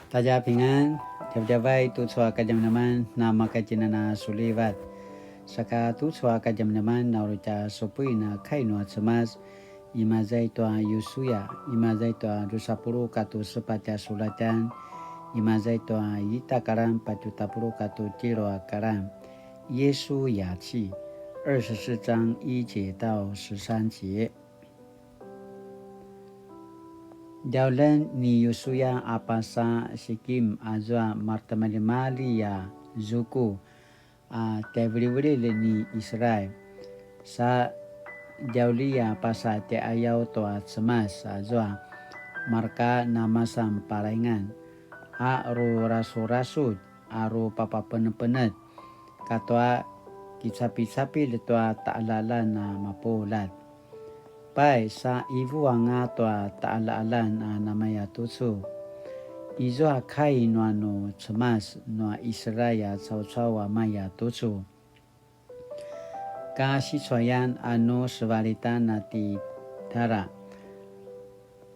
大家平安，tiap-tiap baik tu tsua kajam naman na makajina na sulivat. Saka tu tsua kajam naman na uruca sopui na kaino cemas imazai tua Yusuya, imazai tua dusapuru katu sepatia sulatan, imazai tua yita karam pacutapuru katu ciro karam. Yesu yaci 24章1节到13节。Jaulan ni Yusuya apasa sikim azwa martamalimali ya zuku tevriwili ni Israel sa jaulia pasa te ayau toa cemas azwa marka namasam parengan aru rasu-rasu aru papa penet-penet katoa kisapi-sapi letua ta'alala na mapulat. Pai sa ibu anga toa ta'ala-alan namaya tusu. Izo akai no cemas no Israel caw-caw maya tusu. Ka siswayan sebalitan nati tara.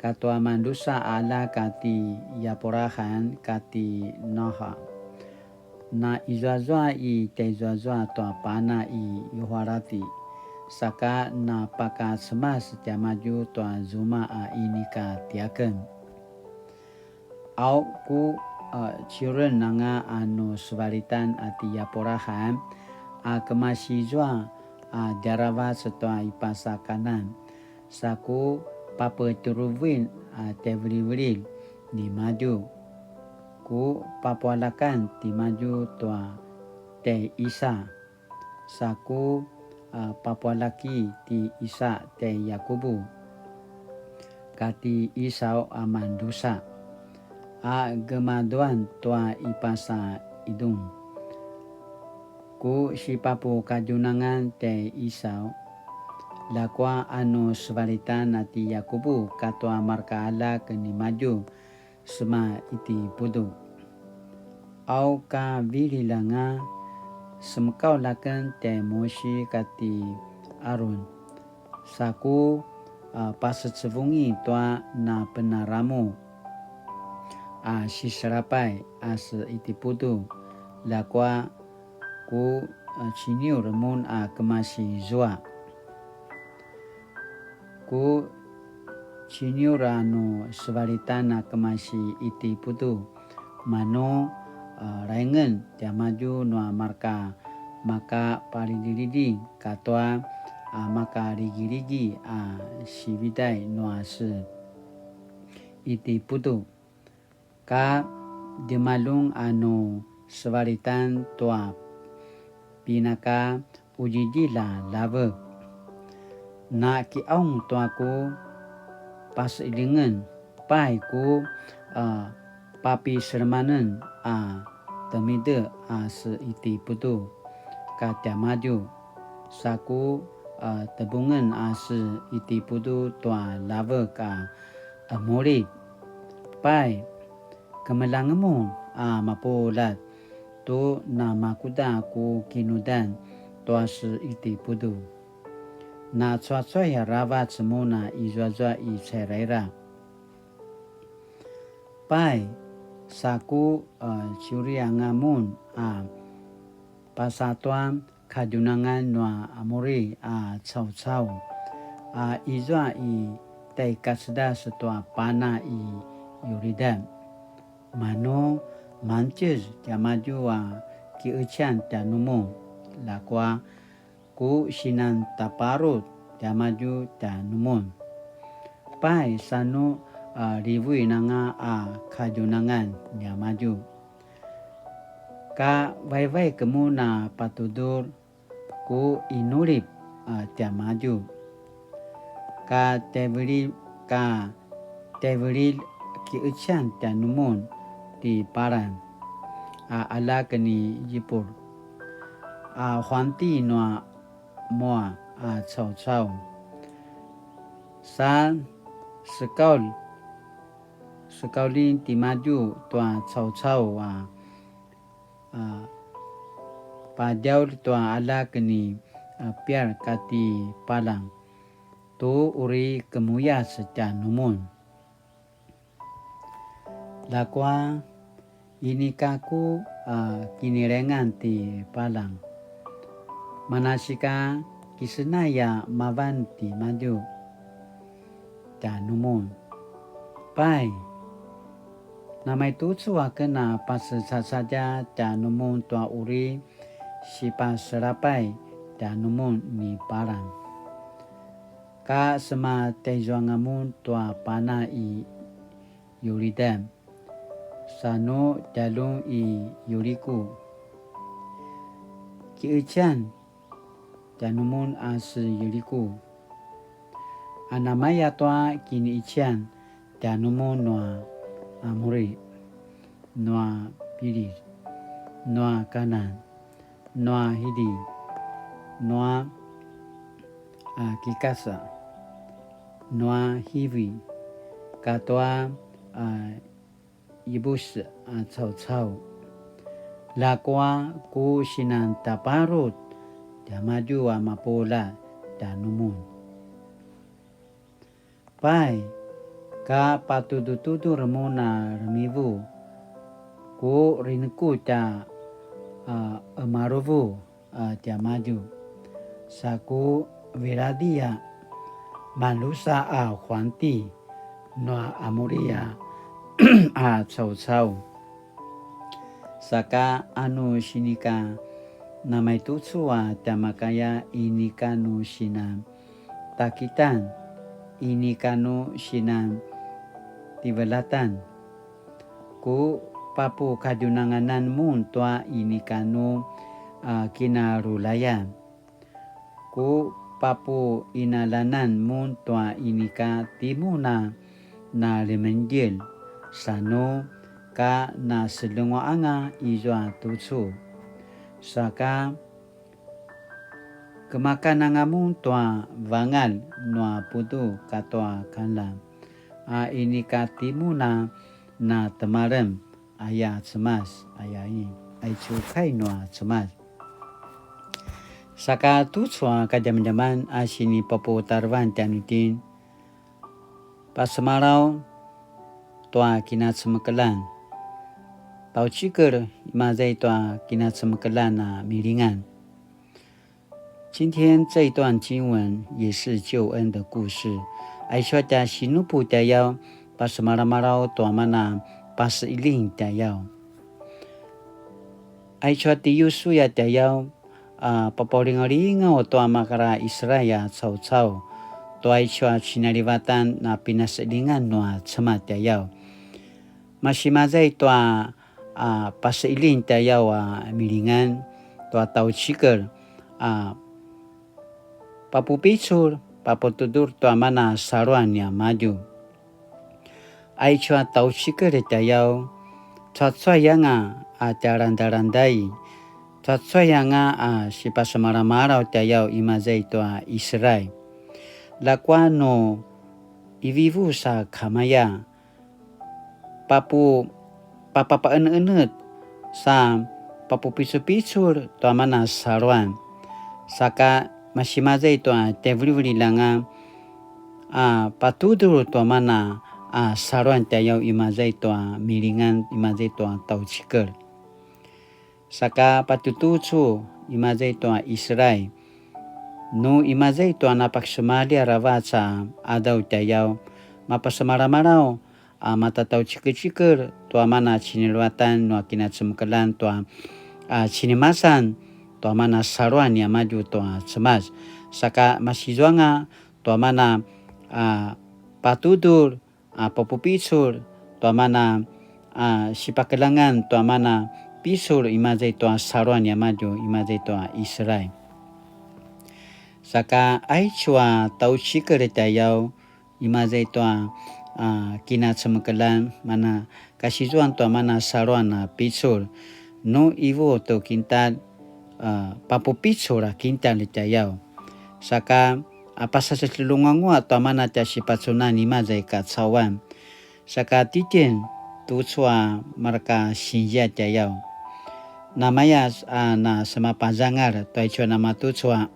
Katoa mandusa ala kati yaporahan kati noha. Na izwa-zwa I te izwa-zwa toa pana I yuharati. Saka na paka semas tia maju toa zuma ini ka tiaken. Au ku ciren nanga sebalitan ati yaporahan kemasi zwa jarawa setua ipasa kanan. Saku papa turuvin tevriwil ni maju. Ku papualakan ti maju toa te Isa. Saku papualaki ti Isa te Yakubu. Kati Isau amandusa. Gemaduan toa ipasa idung. Ku si papu kajunangan te Isau. Lakwa sebalitan ati Yakubu katoa marka ala keni maju sema iti pudu. Au ka virilanga semkau lakan te Mosi kati Arun. Saku pasetsevungi toa na penaramu siserapai se iti pudu. Lakwa ku siniu remun kemasi zua. Ku siniu sebalitan kemasi iti pudu. Mano raingen tia maju no marka maka palididi katoa maka rigi-rigi sibidai no se iti putu ka demalung sebalitan toa pinaka ujijila lave na kiaung toaku pas ilingan pai ku papi sermanen temide se iti putu ka tia maju. Saku tebungan se iti putu toa lave ka amori. Pai kemelangemu mapulat tu na makuda ku kinudan toa se iti putu. Na cuaca ya rawat semuna izwa-zwa I serera. Pai saku curiangamun pasatuan kajunangan no amori caw-caw izwa I te kasda setua pana I yuridan. Mano manches tia maju ki ucian tia numu. Lakwa ku sinan taparut tia maju tia numun. Pai sanu ribui nanga kajunangan nia maju. Ka vai-vai kemu na patudur ku inurip tia maju. Ka tevril ki ucian tia numun di paran ala keni jipur. Huanti no moa caw-caw. San sekaulin ti maju toa caw-caw pajau toa ala keni piar kati palang tu uri kemuya seca numun. Lakwa ini kaku kinirengan ti palang. Manasika kisenaya mavanti maju. Dan numun. Pai. Namai tutsua kena pasasa saja dan numun tua uri sipa serapai dan numun ni parang. Ka sema tejuangamun tua pana i yuridam. Sano jalung i yuriku. Ki echan dan numun as yuriku. Anamaya tua kini echan dan numun noa amuri, noa piri, noa kanan, noa hidi, noa kikasa, noa hivi, katoa ibus cau-cau. Lakwa ku sinan taparut, dia maju mapola dan numun. Pai, ka patudutudu remona remivu, ku rinku ta amaruvu dia maju. Saku viradia malusa huanti noa amuria cau-cau. Saka anu sinika namai tutsua tamakaya ini kanu sinan takitan, ini kanu sinan tivelatan. Ku papu kadunanganan mun tua ini kanu kinarulayan. Ku papu inalanan mun tua ini ka timuna na lemenjel. Sano ka na selungwa anga izwa tutsu. Saka kemakanangamun tua vangal noa putu katoa kanlam. Ini katimuna na temarem ayah cemas ayah ini ai cukai noa cemas. Saka tutsua kajam-jaman asini popo tarwan tianutin. Pas semarau tua kinat semekelan. Pau cikir imazai tua kinat semekelan na miringan. 今天这一段经文也是救恩的故事。ai cho ta sinupu tayau pas marau-marau tua mana pas iling tayau. Ai cho ti yusu ya tayau paporingoringa o tua makara Israel cau-cau. Tua ai cho sinaribatan na pinaselingan noa cema tayau. Masih mazai tua pas iling tayau milingan tua tau cikir papu picur papu tudur tua mana saruan yang maju. Ai chua tau cikir tayau cua yang darandai. Cua yang sipa semara-mara tayau imazai tua Israel. Lakwa no ivivu sa kamaya. Papu papa enet sa papu picur-picur tua mana saruan. Saka masih mazai tua tevli langa patudur tua mana saruan tayau imazai tua miringan imazai tua tau cikir. Saka patutucu imazai tua Israel. No imazai tua napak semalia rawaca adau tayau mapasemara-marau mata tau cikir-cikir tua mana ciniluatan no kinat semekelan tua cinimasan tua mana saruan yang maju tua cemas. Saka masih juanga tua mana patudur papu picur tua mana sipakelangan tua mana pisur imazai tua saruan yang maju imazai tua Israel. Saka ai chua tau cikir tayau imazai tua kinat semekelan mana kasih juang tua mana saruan pisur no ivo to kintal papu picur kintal tayau. Saka apa saja selungangu atau mana tasi patsunan imazai katsawan. Saka titin tutsua mereka sinja tayau. Namanya na sama pajangar tua ichua nama tutsua.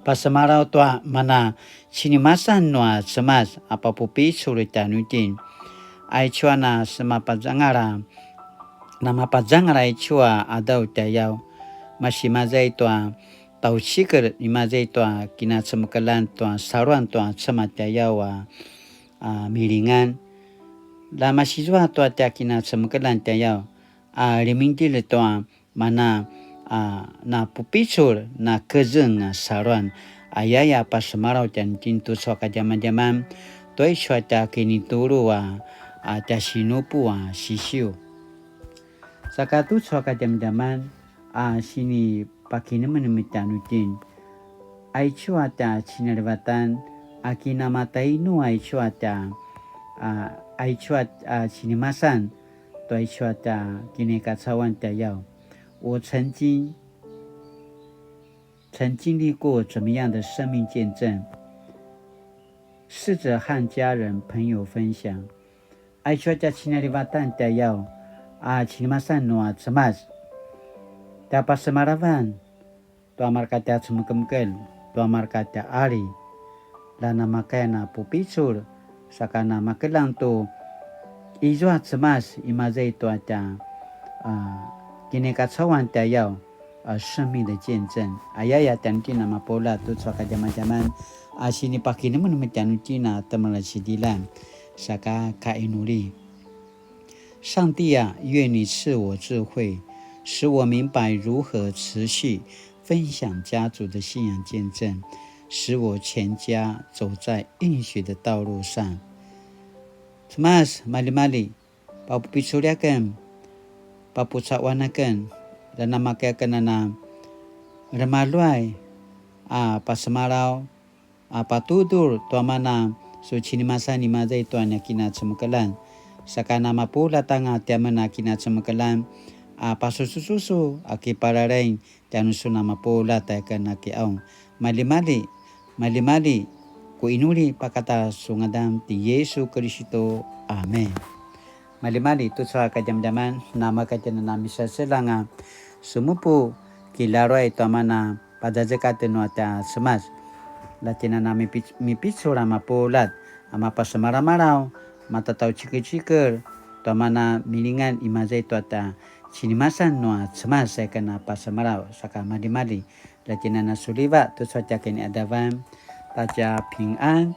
Pasemarau tua mana sinimasan noa semas apa pupi suri tanutin. Ai chua na sama pajangara nama pajang rai chua adau tayau masimazai tua tau sikar imazai tua kina semakalan tua saruan tua sama tayau miringan la masizwa tua tia kina semakalan tayau limintil tua mana na pupisul na kezeng saruan ayaya pas semarau dan tintu soka zaman-zaman toi suata kini turu tia sinupu sisiu sakatu soka zaman-zaman sini pakini menemitanutin ai cuata sinarvatan akina matainu ai cuata ai cuata sinimasan toi cuata kini kacawan tayau 我曾经历过怎么样的生命见证，试着和家人朋友分享。爱说家亲爱的瓦旦的要亲妈三诺怎么？dapat semaravan, tu amar kata semukemkel, tu amar kata ari, lana makana pupicur, sakana makelang tu ijuat semas imazai tu ada kini kacawan tayau 生命的见证。ayaya tantina mapola tu saka zaman-zaman sini pakini menemukan tina temala sidilan saka kainuli。上帝啊，愿你赐我智慧，使我明白如何持续分享家族的信仰见证，使我全家走在应许的道路上。Mas mali-mali, papupisuliakan, papusawanakan, dan namakakan na remaluai, pasemarau, patudur, tuamana, sucinimasan imazay tuanya kinat semakalan. Sakana mapula tanga tiamana kinat semakalan, pasusususu, aki pararain, tianusuna mapula tayakan aki aung. Mali-mali, ku inuli pakata sungadam di Yesus Kristo. Amen. Mali-mali tu sa kajam-jaman nama kajana namisa selanga sumupu kilaroy tamana padazakate no ata semas latina na mipitsura mapulat ama pasamara-marao matatau cikir-cikir tamana milingan imazay to ata sinimasan no semas saya kena pasamarao saka mali-mali latina na suliva tu sa kini adavan taja 平安